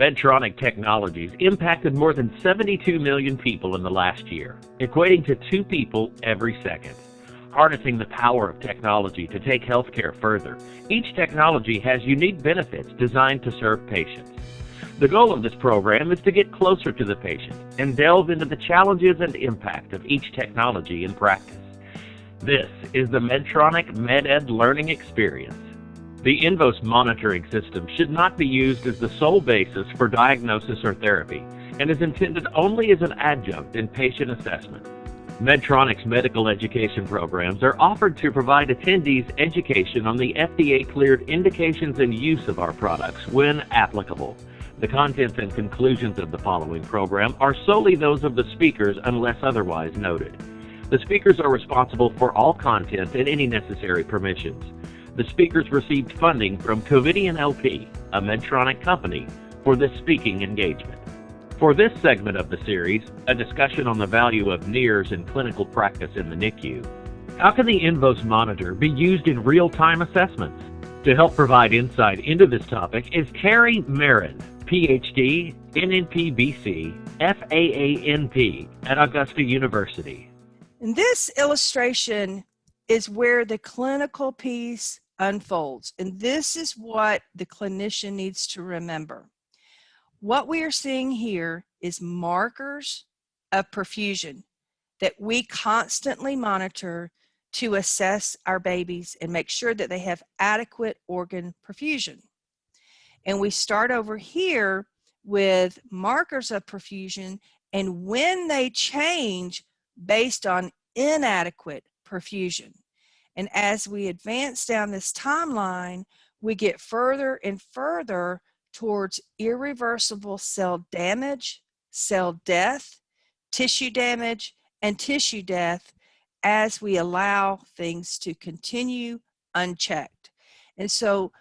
Medtronic technologies impacted more than 72 million people in the last year, equating to 2 people every second. Harnessing the power of technology to take healthcare further, each technology has unique benefits designed to serve patients. The goal of this program is to get closer to the patient and delve into the challenges and impact of each technology in practice. This is the Medtronic MedEd Learning Experience. The INVOS monitoring system should not be used as the sole basis for diagnosis or therapy and is intended only as an adjunct in patient assessment. Medtronic's medical education programs are offered to provide attendees education on the FDA-cleared indications and use of our products when applicable. The contents and conclusions of the following program are solely those of the speakers unless otherwise noted. The speakers are responsible for all content and any necessary permissions. The speakers received funding from Covidien LP, a Medtronic company, for this speaking engagement. For this segment of the series, a discussion on the value of NIRS in clinical practice in the NICU. How can the INVOS monitor be used in real-time assessments? To help provide insight into this topic is Terri Marin, PhD, NNP BC, FAANP at Augusta University. In this illustration is where the clinical piece unfolds, and this is what the clinician needs to remember. What we are seeing here is markers of perfusion that we constantly monitor to assess our babies and make sure that they have adequate organ perfusion. And we start over here with markers of perfusion and when they change based on inadequate perfusion. And as we advance down this timeline, we get further and further towards irreversible cell damage, cell death, tissue damage, and tissue death as we allow things to continue unchecked. And so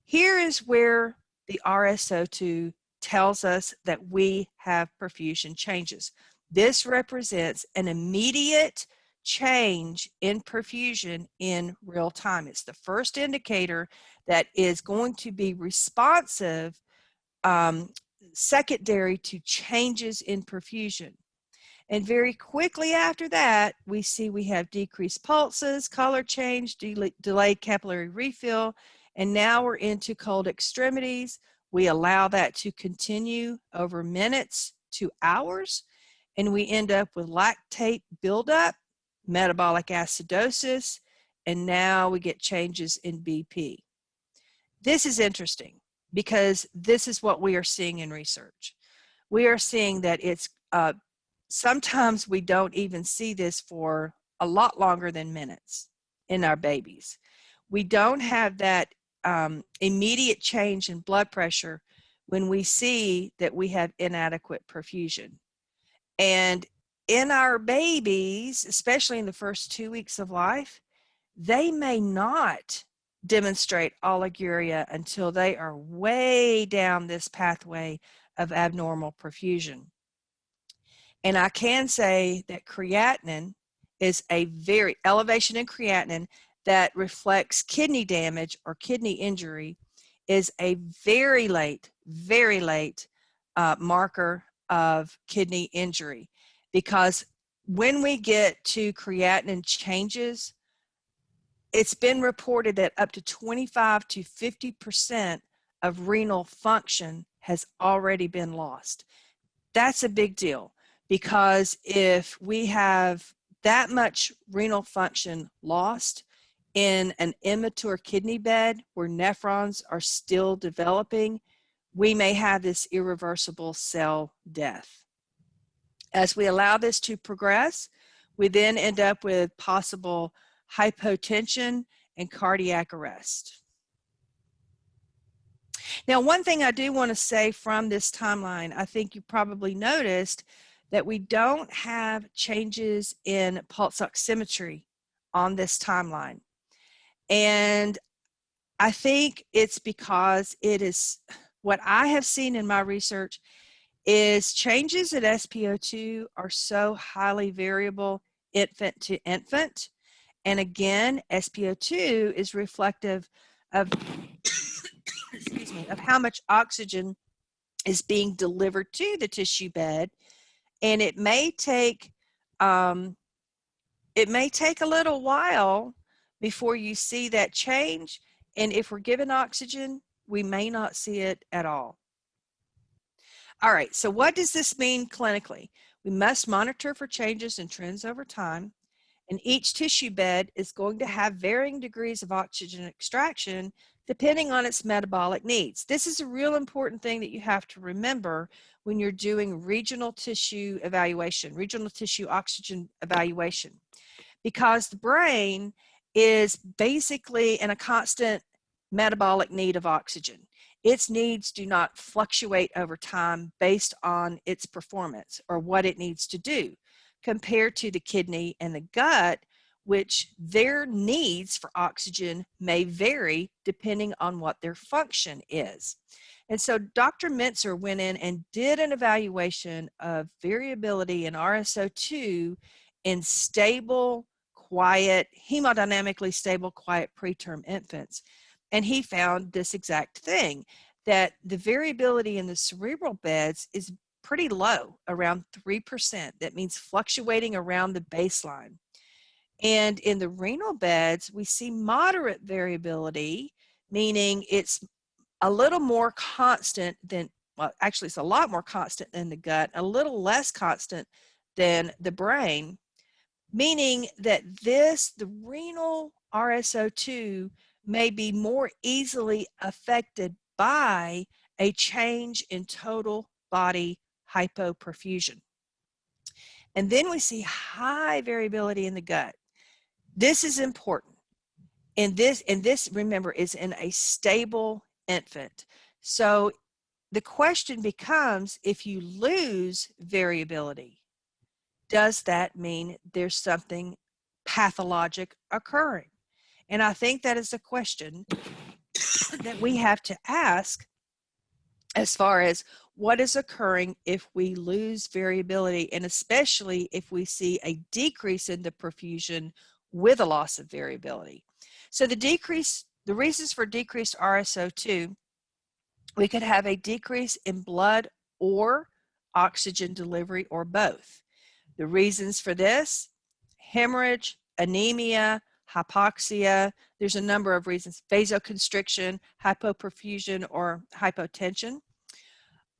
here is where the RSO2 tells us that we have perfusion changes. This represents an immediate change in perfusion in real time. It's the first indicator that is going to be responsive secondary to changes in perfusion. And very quickly after that, we see we have decreased pulses, color change, delayed capillary refill, and now we're into cold extremities. We allow that to continue over minutes to hours, and we end up with lactate buildup, metabolic acidosis, and now we get changes in BP. This is interesting because this is what we are seeing in research. We are seeing that it's sometimes we don't even see this for a lot longer than minutes in our babies. We don't have that immediate change in blood pressure when we see that we have inadequate perfusion. And in our babies, especially in the first 2 weeks of life, they may not demonstrate oliguria until they are way down this pathway of abnormal perfusion. And I can say that creatinine is a very elevation in creatinine that reflects kidney damage or kidney injury is a very late marker of kidney injury. Because when we get to creatinine changes, it's been reported that up to 25 to 50% of renal function has already been lost. That's a big deal because if we have that much renal function lost in an immature kidney bed where nephrons are still developing, we may have this irreversible cell death. As we allow this to progress, we then end up with possible hypotension and cardiac arrest. Now, one thing I do want to say from this timeline, I think you probably noticed that we don't have changes in pulse oximetry on this timeline. And I think it's because it is what I have seen in my research is changes at SpO2 are so highly variable infant to infant. And again, SpO2 is reflective of, excuse me, of how much oxygen is being delivered to the tissue bed, and it may take a little while before you see that change, and if we're given oxygen, we may not see it at all. All right, so what does this mean clinically? We must monitor for changes and trends over time, and each tissue bed is going to have varying degrees of oxygen extraction depending on its metabolic needs. This is a real important thing that you have to remember when you're doing regional tissue evaluation, regional tissue oxygen evaluation, because the brain is basically in a constant metabolic need of oxygen. Its needs do not fluctuate over time based on its performance or what it needs to do, compared to the kidney and the gut, which their needs for oxygen may vary depending on what their function is. And so Dr. Mintzer went in and did an evaluation of variability in RSO2 in stable, quiet, hemodynamically stable, quiet preterm infants. And he found this exact thing, that the variability in the cerebral beds is pretty low, around 3%. That means fluctuating around the baseline. And in the renal beds, we see moderate variability, meaning it's a little more constant than, well, actually it's a lot more constant than the gut, a little less constant than the brain, meaning that the renal RSO2 may be more easily affected by a change in total body hypoperfusion. And then we see high variability in the gut. This is important. And this, remember, is in a stable infant. So the question becomes, if you lose variability, does that mean there's something pathologic occurring? And I think that is a question that we have to ask as far as what is occurring if we lose variability, and especially if we see a decrease in the perfusion with a loss of variability. So the reasons for decreased RSO2, we could have a decrease in blood or oxygen delivery or both. The reasons for this: hemorrhage, anemia, hypoxia. There's a number of reasons: vasoconstriction, hypoperfusion, or hypotension.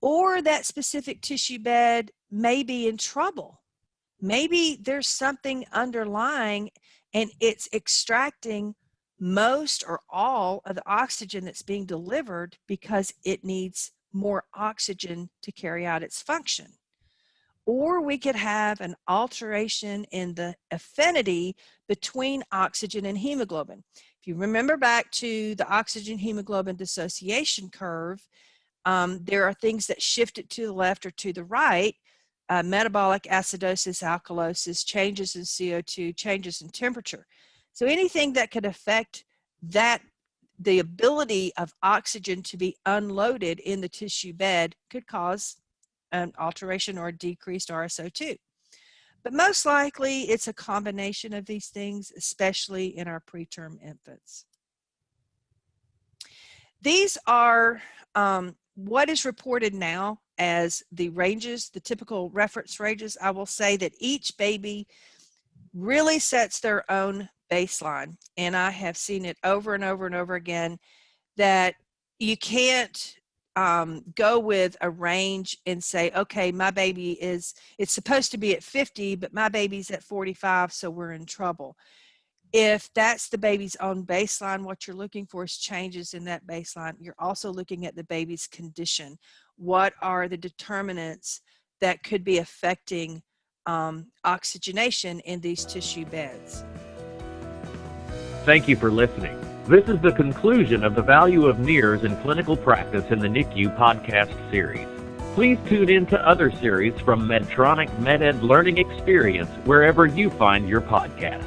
Or that specific tissue bed may be in trouble. Maybe there's something underlying and it's extracting most or all of the oxygen that's being delivered because it needs more oxygen to carry out its function. Or we could have an alteration in the affinity between oxygen and hemoglobin. If you remember back to the oxygen hemoglobin dissociation curve, there are things that shift it to the left or to the right: metabolic acidosis, alkalosis, changes in CO2, changes in temperature. So anything that could affect that, the ability of oxygen to be unloaded in the tissue bed, could cause an alteration or a decreased RSO2. But most likely it's a combination of these things, especially in our preterm infants. These are what is reported now as the ranges, the typical reference ranges. I will say that each baby really sets their own baseline, and I have seen it over and over and over again that you can't go with a range and say, okay, my baby it's supposed to be at 50, but my baby's at 45, so we're in trouble. If that's the baby's own baseline, what you're looking for is changes in that baseline. You're also looking at the baby's condition. What are the determinants that could be affecting oxygenation in these tissue beds? Thank you for listening. This is the conclusion of the value of NIRS in clinical practice in the NICU podcast series. Please tune in to other series from Medtronic MedEd Learning Experience wherever you find your podcasts.